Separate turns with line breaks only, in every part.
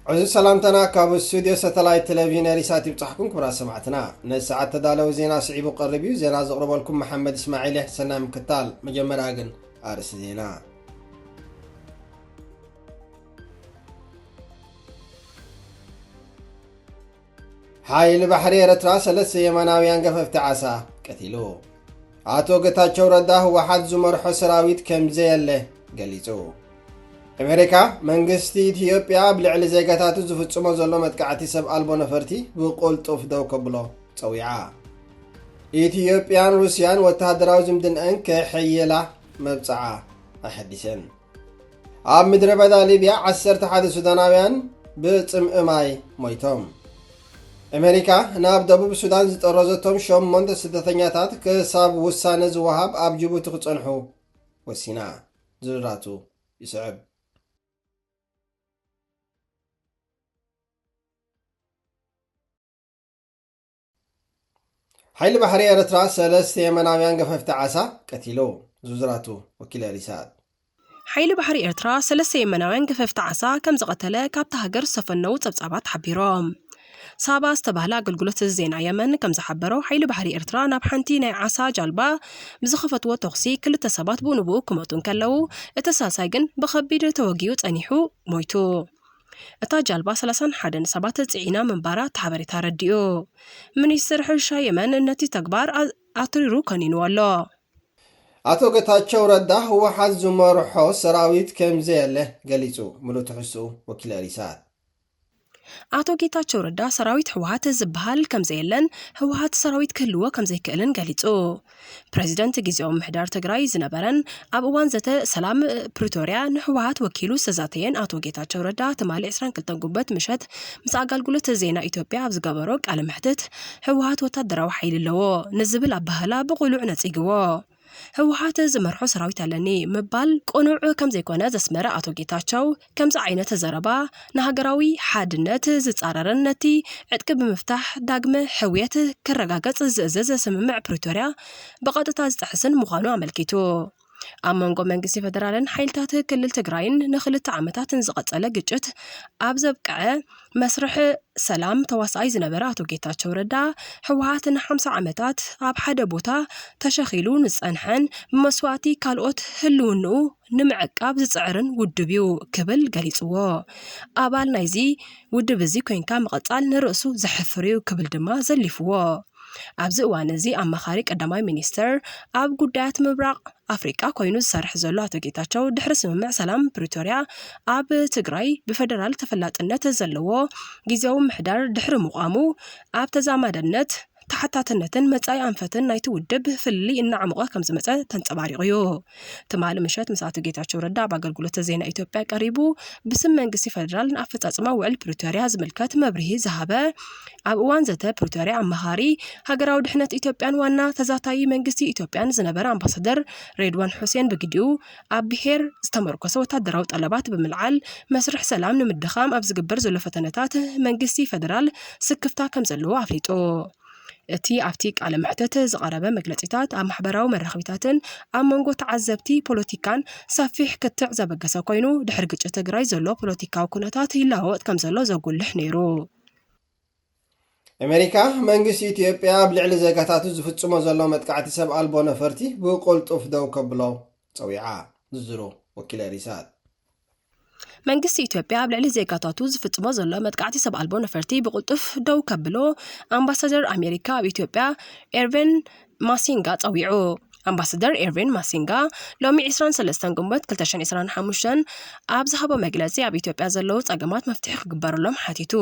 عزيز سلامتنا كابو استوديو ساتلايت تلفزيون ريساتي بصحكم كبرى سمعتنا نساعة تدالو زينا صعيب وقربيو زينا زغرب لكم محمد اسماعيل حسنا مكتال مجمر اغن ارس زينا حايل بحري رترا سلس يمناويان قففت عسا قتلو አቶ ጌታቸው ረዳ ህወሓት ዝመርሖ ሰራዊት ከም ዘየለ ገሊጹ አሜሪካ መንግስቲ ኢትዮጵያ ብልዕሊ ዜጋታቱ ዝፍጽሞ ዘሎ መጥቃዕቲ ሰብ አልቦ ነፈርቲ ብቁልጡፍ ደው ከብሎ ፀዊዓ ኢትዮጵያን ሩስያን ወታደራዊ ዝምድንአን ከሕየላ መብፅዓ ኣሐዲሰን ኣብ ምድረ በዳ ሊብያ 11 ሱዳናውያን ብፅምእማይ ሞይቶም አሜሪካ ናብ ደቡብ ሱዳን ዝጠረዘቶም 8 ስደተኛታት ከሳብ ውሳነ ዝወሃብ ኣብ ጅቡቲ ክጸንሑ ወሲና ዝራቱ ይስዕብ ሓይሊ ባሕሪ ኤርትራ ሰለስተ የመናውያን ገፈፍቲ ዓሳ ቀቲሉ ዝራቱ ወኪል ሪሳት
ሓይሊ ባሕሪ ኤርትራ ሰለስተ የመናውያን ገፈፍቲ ዓሳ ከም ዝቀተለ ካብታ ሃገር ዝተፈነው ጸብጻባት ሓቢሮም ሳባ ዝተባህለ አገልግሎት ዜና የመን ከም ዝሓበረው ሓይሊ ባሕሪ ኤርትራ ናብ ሓንቲ ናይ ዓሳ ጃልባ ብዝኸፈትዎ ተኽሲ ክልተ ሰባት ብንብኡ ክመቱን ከለው እቲ ሳሳይ ግን ብኸቢድ ተወጊኡ ጸኒሑ ሞይቱ እታ ጃልባ 31 ሰባት ጽዒና መንባራ ተሓበሪታ ረዲኡ ሚኒስትር ሕርሻ የመን ነቲ ተግባር ኣትሪሩ ከኒኑ ኣሎ
አቶ ጌታቸው ረዳ ህወሓት ዝመርሖ ሰራዊት ከም ዘየለ ገሊጹ ሙሉእ ትሕዝኡ ወኪል ሪሳት
አቶ ጌታቸው ረዳ ሰራዊት ህወሓት ዝበሃል ከም ዘየለን ህወሓት ሰራዊት ክህልዎ ከም ዘይክእልን ገሊጹ ፕሬዝዳንት ጊዜያዊ ምሕዳር ትግራይ ዝነበረን ኣብ እዋን ዘተ ሰላም ፕሪቶሪያ ንህወሓት ወኪሉ ዝተዛተየን አቶ ጌታቸው ረዳ ትማሊ 22 ጉበት ምሸት ምስ አገልግሎት ዜና ኢትዮጵያ ኣብ ዝገበሮ ቃለ መሕትት ህወሓት ወታደራዊ ሓይሊ ኣለዎ ንዝብል ኣባህላ ብቑሉዕ ነጺግዎ ህወሓት ዝመርሖ ሰራዊት ኣለኒ ምባል ቆኑዕ ከም ዘይኮነ ዘስመረ አቶ ጌታቸው ከምዚ ዓይነት ዘረባ ንሃገራዊ ሓድነት ዝጻረረን ነቲ ዕጥቂ ብምፍታሕ ዳግመ ሕውየት ክረጋገጽ ዝእዘዝ ስምምዕ ፕሪቶሪያ በቀጥታ ዝጥሕስን ምዃኑ ኣመልኪቱ ኣብ መንጎ መንግስቲ ፌደራልን ሓይልታት ክልል ትግራይን ንኽልተ ዓመታትን ዝቐጸለ ግጭት ኣብ ዘብቅዐ መስርሕ ሰላም ተዋሳኣይ ዝነበረ አቶ ጌታቸው ረዳ ህወሓት ን50 ዓመታት ኣብ ሓደ ቦታ ተሸኺሉ ንጸንሐን ብመስዋዕቲ ካልኦት ህልውንኡ ንምዕቃብ ዝጽዕርን ውድብ እዩ ክብል ገሊጽዎ ኣባል ናይዚ ውድብ እዚ ኮይንካ መቐጻል ንርእሱ ዘሕፍር እዩ ክብል ድማ ዘሊፍዎ ኣብዚ እዋን እዚ ኣማኻሪ ቀዳማይ ሚኒስተር ኣብ ጉዳያት ምብራቕ ኣፍሪቃ ኮይኑ ዝሰርሕ ዘሎ አቶ ጌታቸው ድሕሪ ስምምዕ ሰላም ፕሪቶሪያ ኣብ ትግራይ ብፌደራል ተፈላጥነት ዘለዎ ጊዜያዊ ምሕዳር ድሕሪ ምቋሙ ኣብ ተዛማድነት ተሓታትነትን መጻኢ ኣንፈትን ናይቲ ውድብ ፍልሊ እናዓመቐ ከም ዝመጸ ተንጸባሪቑ እዩ ትማሊ ምሸት ምስ አቶ ጌታቸው ረዳ በአገልግሎት ዜና ኢትዮጵያ ቀሪቡ ብስም መንግስቲ ፌደራል ኣፈጻጽማ ውዕል ፕሪቶሪያ ዝምልከት መብርሂ ዝሃበ ኣብ እዋን ዘተ ፕሪቶሪያ ኣማኻሪ ሃገራዊ ድሕነት ኢትዮጵያን ዋና ተዛታዊ መንግስቲ ኢትዮጵያን ዝነበረ ኣምባሳደር ሬድዋን ሁሴን ብግዲኡ ኣብ ብሄር ዝተመርኮሰ ወታደራዊ ጠለባት ብምልዓል መስርሕ ሰላም ንምድኻም ኣብ ዝግበር ዘሎ ፈተነታት መንግስቲ ፌደራል ስክፍታ ከም ዘለዎ ኣፍሊጡ እቲ ኣብቲ ቃለ መሕተት ዝቐረበ መግለጺታት ኣብ ማሕበራዊ መራኸቢታትን ኣብ መንጎ ተዓዘብቲ ፖለቲካን ሰፊሕ ክትዕ ዘበገሰ ኮይኑ ድሕሪ ግጭት ትግራይ ዘሎ ፖለቲካዊ ኩነታት ይለዋወጥ ከም ዘሎ ዘጉልሕ ነይሩ
አሜሪካ መንግስቲ ኢትዮጵያ ብልዕሊ ዜጋታቱ ዝፍጽሞ ዘሎ መጥቃዕቲ ሰብ አልቦ ነፈርቲ ብቁልጡፍ ደው ከብሎ ፀዊዓ ዝዝሩ ወኪል ሪሳት
መንግስቲ ኢትዮጵያ ኣብ ልዕሊ ዜጋታቱ ዝፍጽሞ ዘሎ መጥቃዕቲ ሰብ አልቦ ነፈርቲ ብቁልጡፍ ደው ከብሎ ኣምባሳደር ኣሜሪካ ኣብ ኢትዮጵያ ኤርቪን ማሲንጋ ፀዊዑ ኣምባሳደር ኤርቪን ማሲንጋ ሎሚ 23 ግንቦት 2025 ኣብ ዝሃቦ መግለጺ ኣብ ኢትዮጵያ ዘለው ጸገማት መፍትሒ ክግበረሎም ሓቲቱ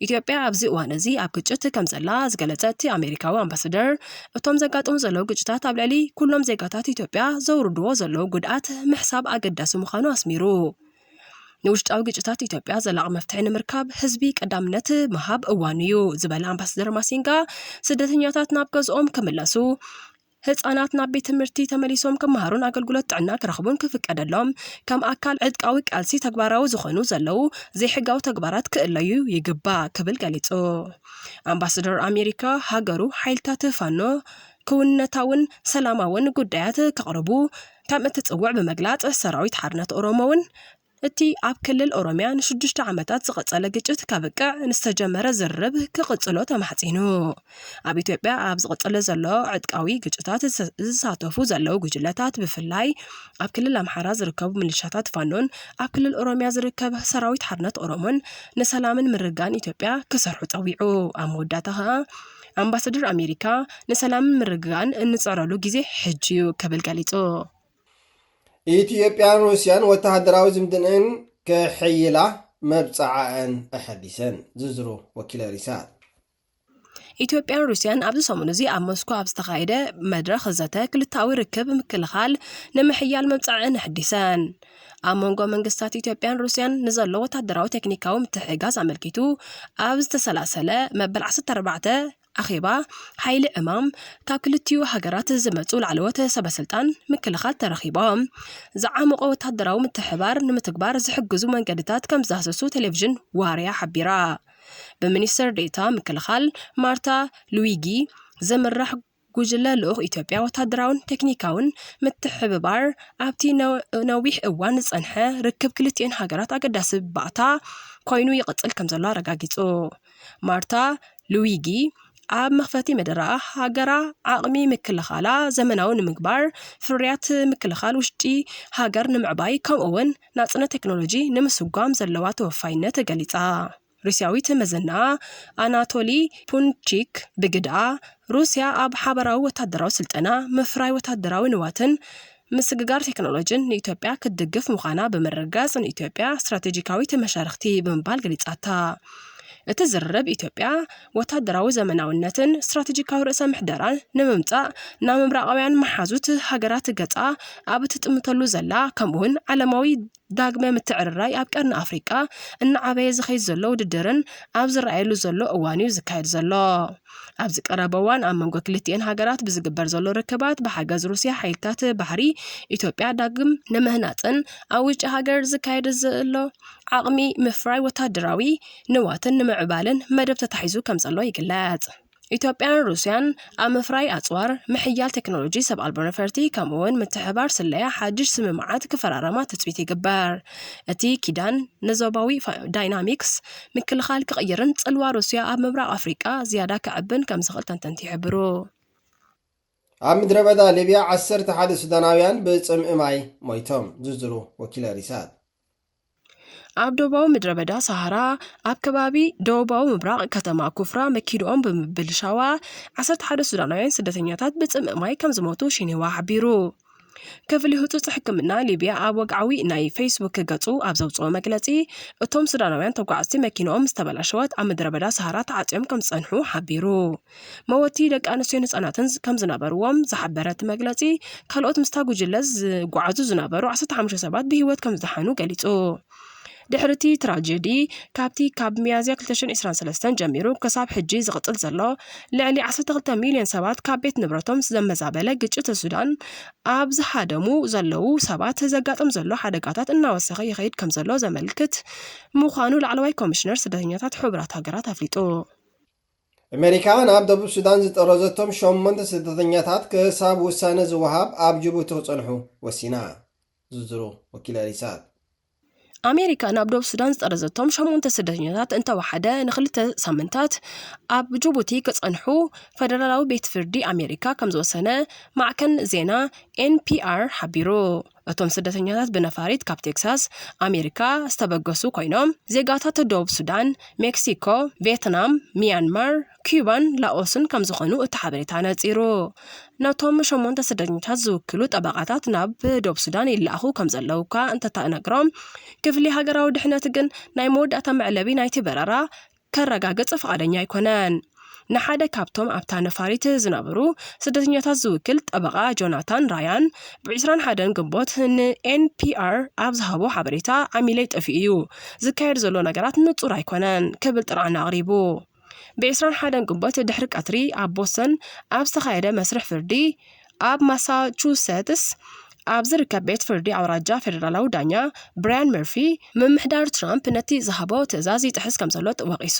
ኢትዮጵያ ኣብዚ እዋን እዚ ኣብ ግጭት ከም ዘላ ዝገለጸት ኣሜሪካዊ ኣምባሳደር እቶም ዘጋጥሙ ዘለው ግጭታት ኣብ ልዕሊ ኩሎም ዜጋታት ኢትዮጵያ ዘውርድዎ ዘለው ጉድኣት ምሕሳብ ኣገዳሲ ምዃኑ ኣስሚሩ ንውሽጣዊ ግጭታት ኢትዮጵያ ዘላቕ መፍትሒ ንምርካብ ህዝቢ ቀዳምነት መሃብ እዋን እዩ ዝበለ ኣምባሳደር ማሲንጋ ስደተኛታት ናብ ገዝኦም ክምለሱ ህፃናት ናብ ቤት ትምህርቲ ተመሊሶም ከመሃሩን አገልግሎት ጥዕና ክረኽቡን ክፍቀደሎም ከም ኣካል ዕጥቃዊ ቃልሲ ተግባራዊ ዝኾኑ ዘለው ዘይሕጋዊ ተግባራት ክእለዩ ይግባእ ክብል ገሊጹ ኣምባሳደር ኣሜሪካ ሃገሩ ሓይልታት ፋኖ ክውንነታውን ሰላማውን ጉዳያት ከቕርቡ ከም እትጽውዕ ብምግላጽ ሰራዊት ሓርነት ኦሮሞውን እቲ ኣብ ክልል ኦሮሚያ ንሽዱሽተ ዓመታት ዝቐጸለ ግጭት ካብቅዕ ንስተጀመረ ዝርብ ክቕጽሎ ተማሕጺኑ ኣብ ኢትዮጵያ ኣብ ዝቐጸለ ዘሎ ዕጥቃዊ ግጭታት ዝሳተፉ ዘለው ጉጅለታት ብፍላይ ኣብ ክልል ኣምሓራ ዝርከቡ ሚሊሻታት ፋኖን ኣብ ክልል ኦሮሚያ ዝርከብ ሰራዊት ሓርነት ኦሮሞን ንሰላምን ምርጋን ኢትዮጵያ ክሰርሑ ጸዊዑ ኣብ መወዳእታ ኸኣ ኣምባሳደር ኣሜሪካ ንሰላምን ምርጋን እንጽዕረሉ ጊዜ ሕጂ ክብል ገሊጹ
ኢትዮጵያን ሩስያን ወተሃደራዊ ዝምድንአን ከሕይላ መብጽዓአን ኣሐዲሰን ዝዝሩ ወኪል ሪሳት
ኢትዮጵያን ሩስያን ኣብዚ ሰሙን እዚ ኣብ ሞስኮ ኣብ ዝተኻየደ መድረኽ ዘተ ክልታዊ ርክብ ምክልኻል ንምሕያል መብጽዓአን ኣሐዲሰን ኣብ መንጎ መንግስታት ኢትዮጵያን ሩስያን ንዘሎ ወተሃደራዊ ቴክኒካዊ ምትሕግጋዝ ኣመልኪቱ ኣብ ዝተሰላሰለ መበል 14 ኣኼባ ሓይሊ ዕማም ካብ ክልቲኡ ሃገራት ዝመጹ ላዕለዎት ሰበስልጣን ምክልኻል ተረኺቦም ዝዓመቆ ወተሃደራዊ ምትሕባር ንምትግባር ዝሕግዙ መንገድታት ከም ዝዳሰሱ ቴሌቪዥን ዋርያ ሓቢራ ብሚኒስትር ዴታ ምክልኻል ማርታ ሉዊጊ ዝምራሕ ጉጅለ ልኡኽ ኢትዮጵያ ወተሃደራውን ቴክኒካውን ምትሕብባር ኣብቲ ነዊሕ እዋን ዝጸንሐ ርክብ ክልቲአን ሃገራት ኣገዳሲ ባእታ ኮይኑ ይቕጽል ከም ዘሎ ኣረጋጊጹ ማርታ ሉዊጊ ኣብ መኽፈቲ መደረ ሃገራ ዓቕሚ ምክልኻላ ዘመናዊ ንምግባር ፍርያት ምክልኻል ውሽጢ ሃገር ንምዕባይ ከምኡውን ናጽነት ቴክኖሎጂ ንምስጓም ዘለዋ ተወፋይነት ገሊጻ ሩስያዊት መዘና ኣናቶሊ ፑንቺክ ብግድኣ ሩስያ ኣብ ሓበራዊ ወተሃደራዊ ስልጠና ምፍራይ ወተሃደራዊ ንዋትን ምስግጋር ቴክኖሎጂን ንኢትዮጵያ ክትድግፍ ምዃና ብምርጋጽ ንኢትዮጵያ ስትራቴጂካዊት መሻርክቲ ብምባል ገሊጻታ እቲ ዝርርብ ኢትዮጵያ ወተሃደራዊ ዘመናዊነትን ስትራቴጂካዊ ርእሰ ምሕደራን ንምምጻእ ናብ ምብራቃውያን መሓዙት ሃገራት ገጻ ኣብ እትጥምተሉ ዘላ ከምኡውን ዓለማዊ ዳግመ ምትዕርራይ ኣብ ቀርኒ ኣፍሪቃ እናዓበየ ዝኸይድ ዘሎ ውድድርን ኣብ ዝረኣየሉ ዘሎ እዋን እዩ ዝካየድ ዘሎ ኣብ ዝቀረበ እዋን ኣብ መንጎ ክልቲአን ሃገራት ብዝግበር ዘሎ ርክባት ብሓገዝ ሩስያ ሓይልታት ባሕሪ ኢትዮጵያ ዳግም ንምህናፅን ኣብ ውጭ ሃገር ዝካየድ ዘሎ ዓቕሚ ምፍራይ ወተሃደራዊ ንዋትን ንምዕባልን መደብ ተታሒዙ ከም ዘሎ ይግለጽ ኢትዮጵያን ሩስያን ኣብ ምፍራይ ኣጽዋር ምሕያል ቴክኖሎጂ ሰብ ኣልቦ ነፈርቲ ከምኡውን ምትሕባር ስለያ ሓድሽ ስምምዓት ክፈራረማ ትጽቢት ይግበር እቲ ኪዳን ንዞባዊ ዳይናሚክስ ምክልኻል ክቕይርን ጽልዋ ሩስያ ኣብ ምብራቕ ኣፍሪቃ ዝያዳ ክዕብን ከም ዝኽእል ተንተንቲ ይሕብሩ
ኣብ ምድረ በዳ ሊብያ 11 ሱዳናውያን ብጽምኢ ማይ ሞይቶም ዝዝሩ ወኪል ሪሳት
ኣብ ደቡባዊ ምድረ በዳ ሰሃራ ኣብ ከባቢ ደቡባዊ ምብራቕ ከተማ ኩፍራ መኪድኦም ብምብልሻዋ 11 ሱዳናውያን ስደተኛታት ብጽምኢ ማይ ከም ዝሞቱ ሽኒዋ ሓቢሩ ክፍሊ ህጹጽ ሕክምና ሊብያ ኣብ ወግዓዊ ናይ ፌስቡክ ገጹ ኣብ ዘውጽኦ መግለጺ እቶም ሱዳናውያን ተጓዓዝቲ መኪኖኦም ዝተበላሸወት ኣብ ምድረ በዳ ሰሃራ ተዓጽዮም ከም ዝጸንሑ ሓቢሩ መወቲ ደቂ ኣንስትዮን ህጻናትን ከም ዝነበርዎም ዝሓበረት መግለጺ ካልኦት ምስታ ጉጅለ ዝጓዓዙ ዝነበሩ 15 ሰባት ብህይወት ከም ዝደሓኑ ገሊጹ ድሕርቲ ትራጀዲ ካብ ሚያዝያ 2023 ጀሚሩ ክሳብ ሕጂ ዝቕጽል ዘሎ ልዕሊ 12 ሚልዮን ሰባት ካብ ቤት ንብረቶም ዘመዛበለ ግጭት ሱዳን ኣብ ዝሓደሙ ዘለው ሰባት ዘጋጥም ዘሎ ሓደጋታት እናወሰኸ ይኸይድ ከም ዘሎ ዘመልክት ምዃኑ ላዕለዋይ ኮሚሽነር ስደተኛታት ሕቡራት ሃገራት ኣፍሊጡ
ኣሜሪካ ናብ ደቡብ ሱዳን ዝጠረዘቶም 8 ስደተኛታት ክሳብ ውሳነ ዝወሃብ ኣብ ጅቡቲ ክጸንሑ ወሲና ዝዝሩ ወኪል ሪሳት
ኣሜሪካ ናብ ደቡብ ሱዳን ዝጠረዘቶም 8 ስደተኛታት እንተወሓደ ንክልተ ሳምንታት ኣብ ጅቡቲ ክጸንሑ ፌደራላዊ ቤት ፍርዲ ኣሜሪካ ከም ዝወሰነ ማዕከን ዜና NPR ሓቢሩ እቶም ስደተኛታት ብነፋሪት ካብ ቴክሳስ ኣሜሪካ ዝተበገሱ ኮይኖም ዜጋታት ደቡብ ሱዳን ሜክሲኮ ቪየትናም ሚያንማር ኩባን ላኦስን ከም ዝኾኑ እቲ ሓበሬታ ነጺሩ ነቶም 8 ስደተኛታት ዝውክሉ ጠበቃታት ናብ ደቡብ ሱዳን ይለኣኹ ከም ዘለውካ እንተተነግሮም ክፍሊ ሃገራዊ ድሕነት ግን ናይ መወዳእታ መዕለቢ ናይቲ በረራ ከረጋግጽ ፈቃደኛ ኣይኮነን ንሓደ ካብቶም ኣብታ ነፋሪት ዝነበሩ ስደተኛታት ዝውክል ጠበቃ ጆናታን ራያን ብ21 ግንቦት ንNPR ኣብ ዝሃቦ ሓበሬታ ዓሚለይ ጠፊኡ እዩ ዝካየድ ዘሎ ነገራት ንጹር ኣይኮነን ክብል ጥራዕና ኣቕሪቡ ብ21 ግንቦት ድሕሪ ቀትሪ ኣብ ቦስተን ኣብ ዝተኻየደ መስርሕ ፍርዲ ኣብ ማሳቹሴትስ ኣብ ዝርከብ ቤት ፍርዲ ኣውራጃ ፌደራላዊ ዳኛ ብራያን መርፊ ምምሕዳር ትራምፕ ነቲ ዝሃቦ ትእዛዝ ይጥሕስ ከም ዘሎ ወቂሱ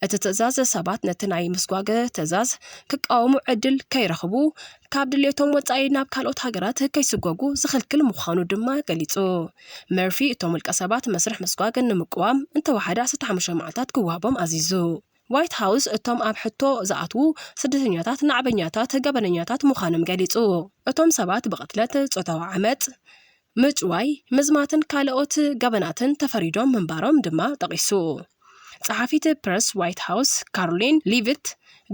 እቲ ትእዛዝ ሰባት ነቲ ናይ ምስጓገ ትእዛዝ ክቃወሙ ዕድል ከይረኽቡ ካብ ድሌቶም ወጻኢ ናብ ካልኦት ሃገራት ከይስጓጉ ዝኽልክል ምዃኑ ድማ ገሊጹ መርፊ እቶም ውልቀ ሰባት መስርሕ ምስጓግ ንምቅዋም እንተወሓደ 15 መዓልታት ክወሃቦም ኣዚዙ ዋይት ሃውስ እቶም ኣብ ሕቶ ዝኣትዉ ስደተኛታት ንዓበኛታት ገበነኛታት ምዃኖም ገሊጹ እቶም ሰባት ብቕትለት ጾታዊ ዓመፅ ምጭዋይ ምዝማትን ካልኦት ገበናትን ተፈሪዶም ምንባሮም ድማ ጠቂሱ ጸሓፊት ፕረስ ዋይት ሃውስ ካሮሊን ሊቪት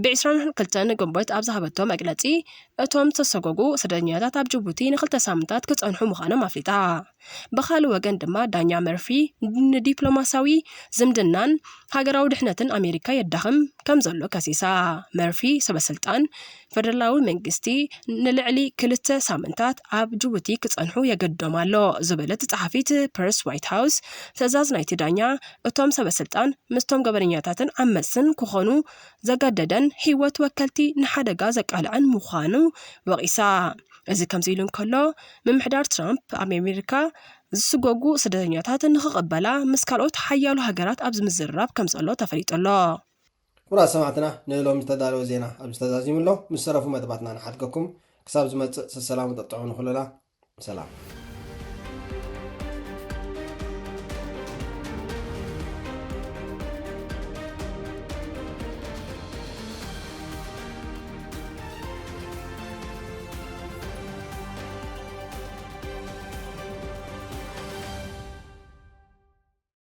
ብ22 ግንቦት ኣብ ዝሃበቶ መግለጺ እቶም ተሰጎጉ ስደተኛታት ኣብ ጅቡቲ ን2 ሳምንታት ክጸንሑ ምዃኖም ኣፍሊጣ ብኻልእ ወገን ድማ ዳኛ መርፊ ንዲፕሎማሳዊ ዝምድናን ሃገራዊ ድሕነትን ኣሜሪካ የዳኽም ከም ዘሎ ከሲሳ መርፊ ሰበስልጣን ፌደራላዊ መንግስቲ ንልዕሊ 2 ሳምንታት ኣብ ጅቡቲ ክጸንሑ የገድዶም ኣሎ ዝበለት ጸሓፊት ፕረስ ዋይት ሃውስ ትእዛዝ ናይቲ ዳኛ እቶም ሰበስልጣን ምስቶም ገበነኛታትን ዓመፅን ክኾኑ ዘገደደን ህይወት ወከልቲ ንሓደጋ ዘቃልዐን ምዃኑ ወቂሳ እዚ ከምዚ ኢሉ እንከሎ ምምሕዳር ትራምፕ ኣብ ኣሜሪካ ዝስጎጉ ስደተኛታት ንኽቕበላ ምስ ካልኦት ሓያሉ ሃገራት ኣብ ዝምዝርራብ ከም ዘሎ ተፈሊጡሎ
ኩራ ሰማዕትና ንሎም ዝተዳለወ ዜና ኣብ ዝተዛዚሙሎ ምስ ሰረፉ መደባትና ንሓድገኩም ክሳብ ዝመጽእ ሰላም ተጥዕኑ ኩለና ሰላም